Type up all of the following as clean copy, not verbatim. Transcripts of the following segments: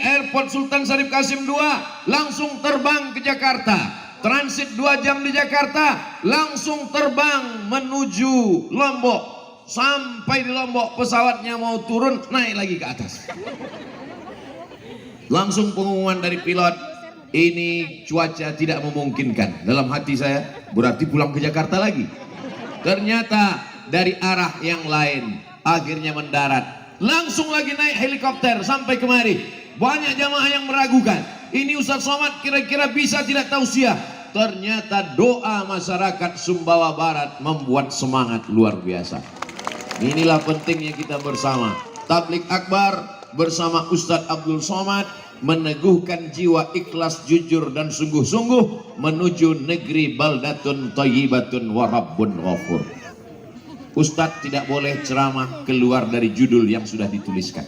Airport Sultan Syarif Qasim II, langsung terbang ke Jakarta. Transit 2 jam di Jakarta, langsung terbang menuju Lombok. Sampai di Lombok pesawatnya mau turun, naik lagi ke atas. Langsung pengumuman dari pilot, ini cuaca tidak memungkinkan. Dalam hati saya, berarti pulang ke Jakarta lagi. Ternyata dari arah yang lain, akhirnya mendarat. Langsung lagi naik helikopter sampai kemari. Banyak jamaah yang meragukan, ini Ustaz Somad kira-kira bisa tidak tausiah. Ternyata doa masyarakat Sumbawa Barat membuat semangat luar biasa. Inilah pentingnya kita bersama. Tablik Akbar bersama Ustadz Abdul Somad meneguhkan jiwa ikhlas, jujur dan sungguh-sungguh menuju negeri baldatun thayyibatun wa rabbun ghafur. Ustadz tidak boleh ceramah keluar dari judul yang sudah dituliskan.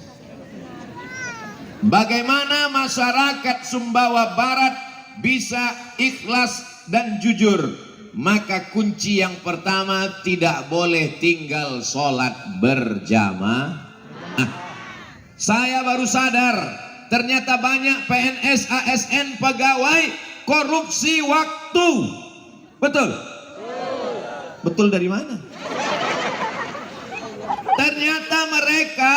Bagaimana masyarakat Sumbawa Barat bisa ikhlas dan jujur? Maka kunci yang pertama, tidak boleh tinggal sholat berjamaah. Saya baru sadar, ternyata banyak PNS, ASN, pegawai korupsi waktu. Betul? Betul dari mana? Ternyata mereka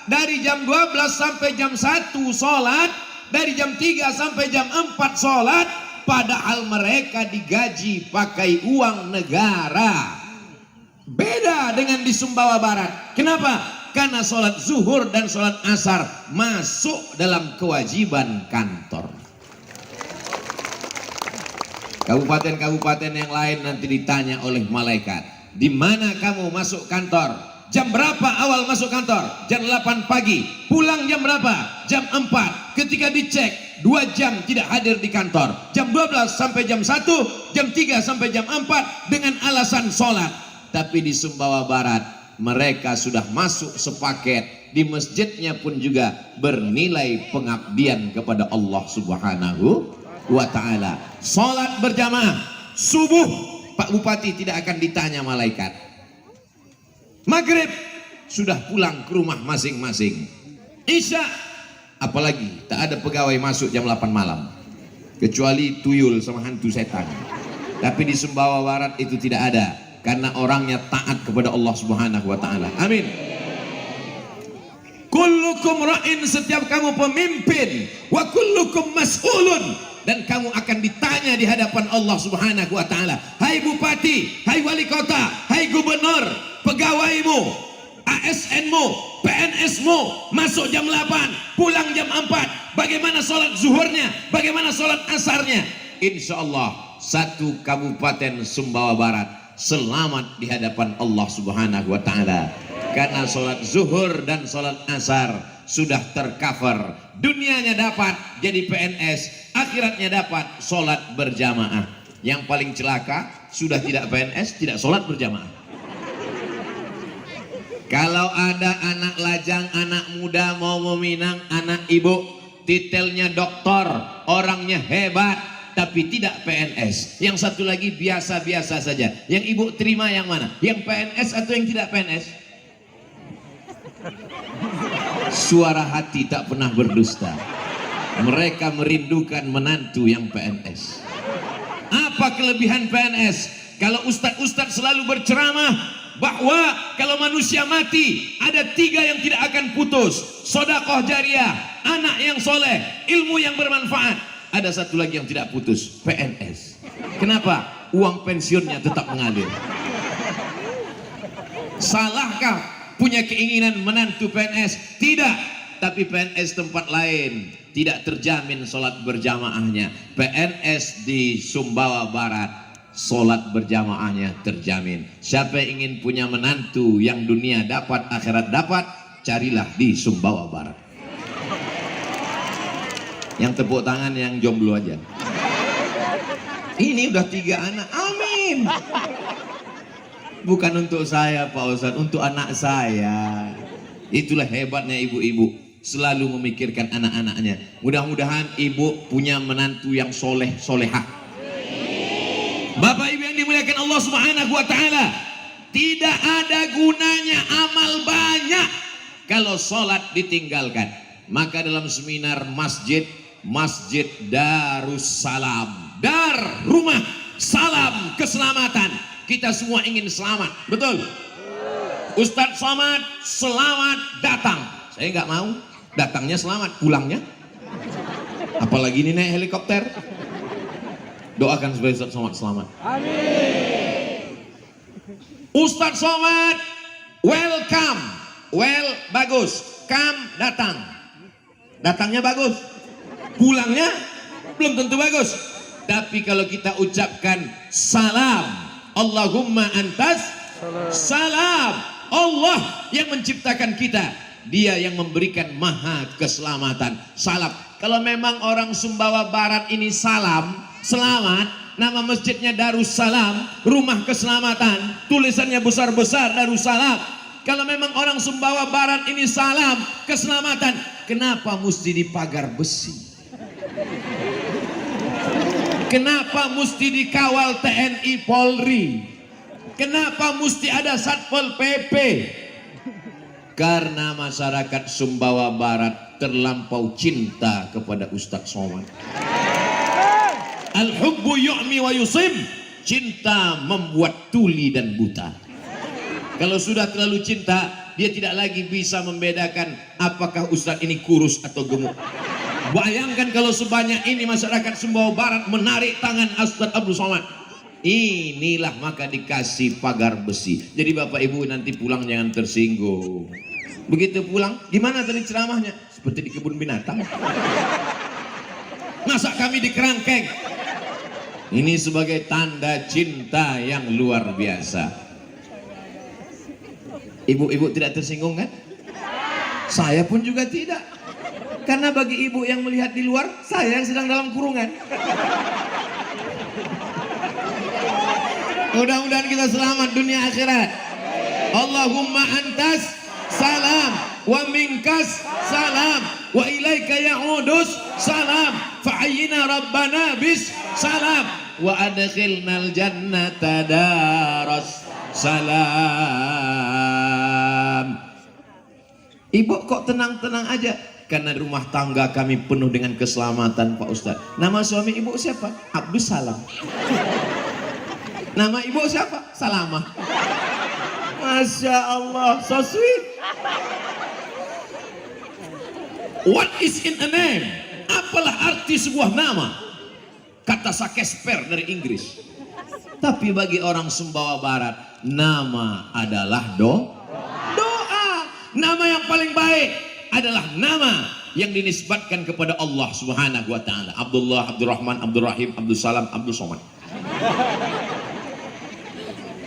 dari jam 12 sampai jam 1 sholat, dari jam 3 sampai jam 4 sholat, padahal mereka digaji pakai uang negara. Beda dengan di Sumbawa Barat. Kenapa? Karena sholat zuhur dan sholat asar masuk dalam kewajiban kantor. Kabupaten-kabupaten yang lain nanti ditanya oleh malaikat, di mana kamu masuk kantor? Jam berapa awal masuk kantor? Jam 8 pagi. Pulang jam berapa? Jam 4. Ketika dicek, 2 jam tidak hadir di kantor. Jam 12 sampai jam 1, jam 3 sampai jam 4 dengan alasan sholat. Tapi di Sumbawa Barat mereka sudah masuk sepaket. Di masjidnya pun juga bernilai pengabdian kepada Allah Subhanahu wa ta'ala. Sholat berjamaah subuh, Pak Bupati tidak akan ditanya malaikat. Maghrib sudah pulang ke rumah masing-masing. Isya apalagi tak ada pegawai masuk jam 8 malam kecuali tuyul sama hantu setan. Tapi di Sumbawa Barat itu tidak ada, karena orangnya taat kepada Allah Subhanahu wa ta'ala. Amin. Kullukum ra'in, setiap kamu pemimpin, wa kullukum mas'ulun, dan kamu akan ditanya di hadapan Allah Subhanahu wa ta'ala. Hai bupati, hai wali kota, hai gubernur, pegawaimu, ASN-mu, PNS-mu masuk jam 8, pulang jam 4. Bagaimana sholat zuhurnya? Bagaimana sholat asarnya? Insya Allah satu kabupaten Sumbawa Barat selamat di hadapan Allah Subhanahu wa ta'ala. Karena sholat zuhur dan sholat asar sudah tercover. Dunianya dapat jadi PNS, akhiratnya dapat sholat berjamaah. Yang paling celaka sudah tidak PNS, tidak sholat berjamaah. Kalau ada anak lajang, anak muda mau meminang anak ibu, titelnya doktor, orangnya hebat, tapi tidak PNS. Yang satu lagi biasa-biasa saja. Yang ibu terima yang mana? Yang PNS atau yang tidak PNS? Suara hati tak pernah berdusta. Mereka merindukan menantu yang PNS. Apa kelebihan PNS? Kalau ustadz-ustadz selalu berceramah bahwa kalau manusia mati ada 3 yang tidak akan putus: sedekah jariah, anak yang soleh, ilmu yang bermanfaat. Ada satu lagi yang tidak putus, PNS. Kenapa? Uang pensiunnya tetap mengalir. Salahkah punya keinginan menantu PNS? Tidak. Tapi PNS tempat lain tidak terjamin sholat berjamaahnya. PNS di Sumbawa Barat sholat berjamaahnya terjamin. Siapa yang ingin punya menantu yang dunia dapat, akhirat dapat, carilah di Sumbawa Barat. Yang tepuk tangan yang jomblo aja. Ini udah 3 anak, amin. Bukan untuk saya Pak Ustadz, untuk anak saya. Itulah hebatnya ibu-ibu, selalu memikirkan anak-anaknya. Mudah-mudahan ibu punya menantu yang soleh solehah. Bapak ibu yang dimuliakan Allah Subhanahu wa ta'ala, tidak ada gunanya amal banyak kalau sholat ditinggalkan. Maka dalam seminar Masjid Darussalam, dar rumah, salam keselamatan. Kita semua ingin selamat, betul? Ustadz Somad selamat datang. Saya nggak mau, datangnya selamat, pulangnya apalagi ini naik helikopter. Doakan supaya Ustadz Somad selamat. Amin. Ustadz Somad welcome, bagus, come datang, datangnya bagus, pulangnya belum tentu bagus. Tapi kalau kita ucapkan salam, Allahumma antas salam, Allah yang menciptakan kita, Dia yang memberikan maha keselamatan. Salam. Kalau memang orang Sumbawa Barat ini salam, selamat, nama masjidnya Darussalam, rumah keselamatan, tulisannya besar-besar Darussalam. Kalau memang orang Sumbawa Barat ini salam, keselamatan, kenapa mesti di pagar besi? Kenapa mesti dikawal TNI Polri? Kenapa mesti ada Satpol PP? Karena masyarakat Sumbawa Barat terlampau cinta kepada Ustadz Somad. Al-hubbu yu'mi wa yusib. Cinta membuat tuli dan buta. Kalau sudah terlalu cinta, dia tidak lagi bisa membedakan apakah Ustadz ini kurus atau gemuk. Bayangkan kalau sebanyak ini masyarakat Sumbawa Barat menarik tangan Ustadz Abdul Somad. Inilah maka dikasih pagar besi. Jadi Bapak Ibu nanti pulang jangan tersinggung. Begitu pulang, gimana tadi ceramahnya? Seperti di kebun binatang. Masa kami di kerangkeng? Ini sebagai tanda cinta yang luar biasa. Ibu-ibu tidak tersinggung kan? Saya pun juga tidak. Karena bagi ibu yang melihat di luar, saya yang sedang dalam kurungan. Mudah-mudahan kita selamat dunia akhirat. Allahumma antas salam wa minkas salam wa ilaika ya'udus salam fa'ayyina rabbana bis salam wa adkhilnal jannata daras salam. Ibu kok tenang-tenang aja? Karena rumah tangga kami penuh dengan keselamatan Pak Ustadz. Nama suami ibu siapa? Abdus Salam. Nama ibu siapa? Salamah. Masya Allah, so sweet. What is in a name? Apalah arti sebuah nama? Kata Shakespeare dari Inggris. Tapi bagi orang Sumbawa Barat, nama adalah doa. Nama yang paling baik adalah nama yang dinisbatkan kepada Allah Subhanahu wa taala. Abdullah, Abdurrahman, Abdurrahim, Abdul Salam, Abdul Somad.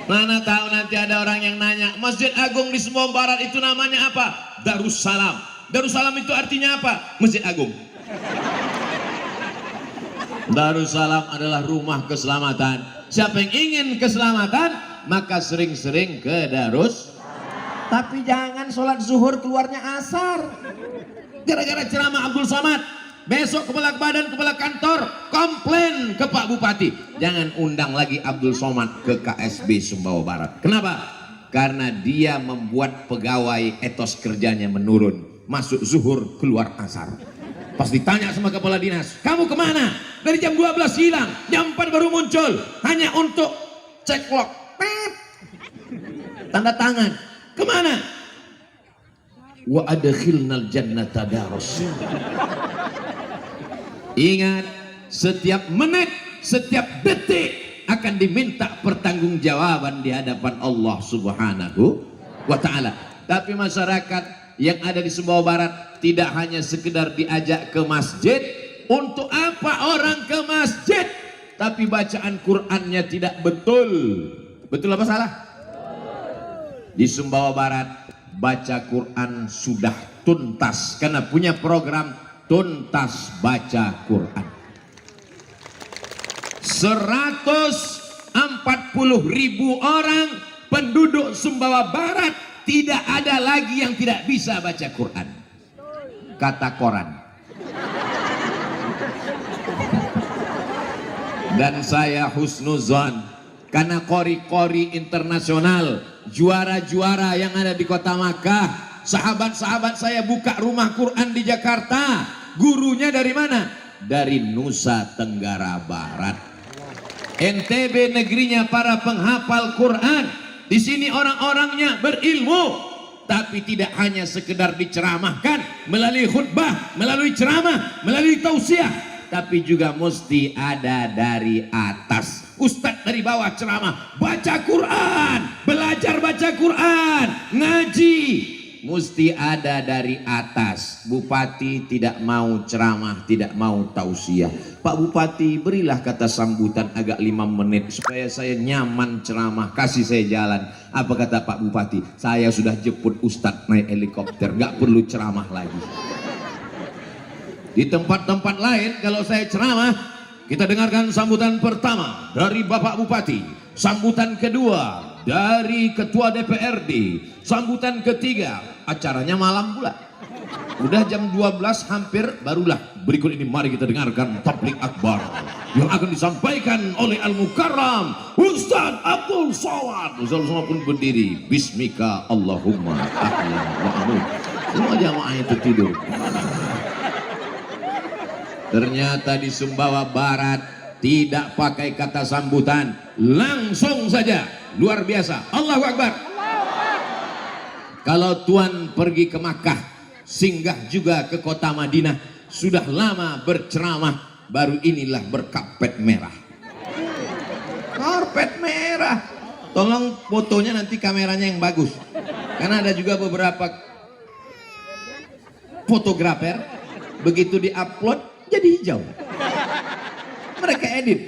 Mana tahu nanti ada orang yang nanya, Masjid Agung di Sumbawa Barat itu namanya apa? Darussalam. Darussalam itu artinya apa? Masjid Agung. Darussalam adalah rumah keselamatan. Siapa yang ingin keselamatan, maka sering-sering ke Darus. Tapi jangan sholat zuhur keluarnya asar. Gara-gara ceramah Abdul Somad. Besok kepala badan, kepala kantor komplain ke Pak Bupati. Jangan undang lagi Abdul Somad ke KSB Sumbawa Barat. Kenapa? Karena dia membuat pegawai etos kerjanya menurun. Masuk zuhur, keluar asar. Pas ditanya sama kepala dinas, kamu kemana? Dari jam 12 hilang, jam 4 baru muncul. Hanya untuk cek log. Tanda tangan. Kemana? Wa adkhilnal jannata daras. Ingat, setiap menit, setiap detik akan diminta pertanggungjawaban di hadapan Allah Subhanahu wa taala. Tapi masyarakat yang ada di Sumbawa Barat tidak hanya sekedar diajak ke masjid. Untuk apa orang ke masjid? Tapi bacaan Qur'annya tidak betul. Betul apa salah? Di Sumbawa Barat baca Quran sudah tuntas karena punya program tuntas baca Quran. 140.000 orang penduduk Sumbawa Barat tidak ada lagi yang tidak bisa baca Quran. Kata koran. Dan saya husnuzon karena kori-kori internasional, juara-juara yang ada di kota Makkah Sahabat-sahabat saya buka rumah Quran di Jakarta. Gurunya dari mana? Dari Nusa Tenggara Barat. NTB negerinya para penghafal Quran. Di sini orang-orangnya berilmu, tapi tidak hanya sekedar diceramahkan melalui khutbah, melalui ceramah, melalui tausiah, tapi juga mesti ada dari atas. Ustadz dari bawah ceramah, baca Quran, belajar baca Quran, ngaji, mesti ada dari atas. Bupati tidak mau ceramah, tidak mau tausiah. Pak Bupati, berilah kata sambutan agak 5 menit supaya saya nyaman ceramah, kasih saya jalan. Apa kata Pak Bupati? Saya sudah jemput Ustadz naik helikopter, nggak perlu ceramah lagi. Di tempat-tempat lain kalau saya ceramah, kita dengarkan sambutan pertama dari Bapak Bupati, sambutan kedua dari Ketua DPRD, sambutan ketiga, acaranya malam pula. Udah jam 12 hampir, barulah berikut ini mari kita dengarkan tablik akbar yang akan disampaikan oleh Al-Mukarram Ustadz Abdul Somad. Ustadz Somad pun berdiri, Bismika Allahumma ahlan wa amin. Semua jamaah itu tidur. Ternyata di Sumbawa Barat tidak pakai kata sambutan, langsung saja, luar biasa. Allahu Akbar. Kalau Tuan pergi ke Makkah, singgah juga ke kota Madinah, sudah lama berceramah, baru inilah berkarpet merah. Karpet merah. Tolong fotonya nanti kameranya yang bagus, karena ada juga beberapa fotografer begitu diupload jadi hijau. Mereka edit.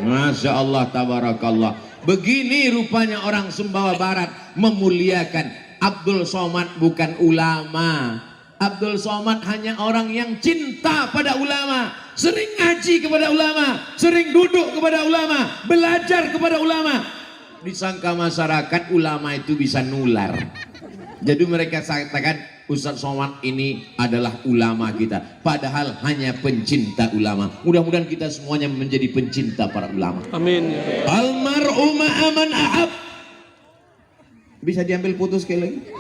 Masya Allah, tabarakallah. Begini rupanya orang Sumbawa Barat memuliakan. Abdul Somad bukan ulama. Abdul Somad hanya orang yang cinta pada ulama, sering ngaji kepada ulama, sering duduk kepada ulama, belajar kepada ulama. Disangka masyarakat ulama itu bisa nular. Jadi mereka katakan Ustadz Somad ini adalah ulama kita, padahal hanya pencinta ulama. Mudah-mudahan kita semuanya menjadi pencinta para ulama. Amin. Almar'u ma'aman ahab. Bisa diambil foto sekali lagi?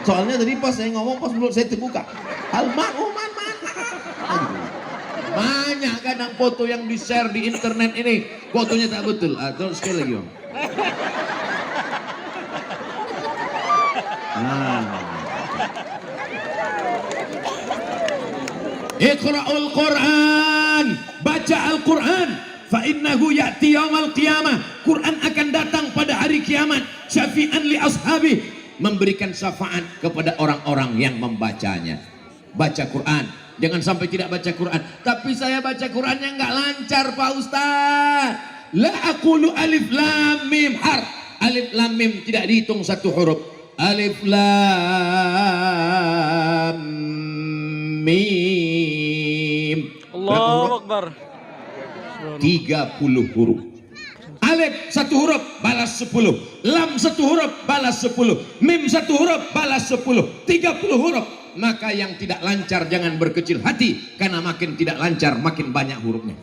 Soalnya tadi pas saya ngomong, pas mulut saya terbuka. Almar'u ma'aman ahab. Banyak kadang foto yang di share di internet ini, fotonya tak betul. Terus sekali lagi Om. Iqra'ul Quran, baca Al-Quran, fa innahu ya'ti yaumal qiyamah. Quran akan datang pada hari kiamat, syafi'an li ashabi, memberikan syafaat kepada orang-orang yang membacanya. Baca Quran, jangan sampai tidak baca Quran. Tapi saya baca Qurannya nggak lancar Pak Ustaz. La aqulu alif lam mim harf. Alif lam mim tidak dihitung satu huruf. Alif lam mim. Allahu Akbar. 30 huruf. Alif satu huruf balas 10, lam satu huruf balas 10, mim satu huruf balas 10, 30 huruf. Maka yang tidak lancar jangan berkecil hati, karena makin tidak lancar makin banyak hurufnya.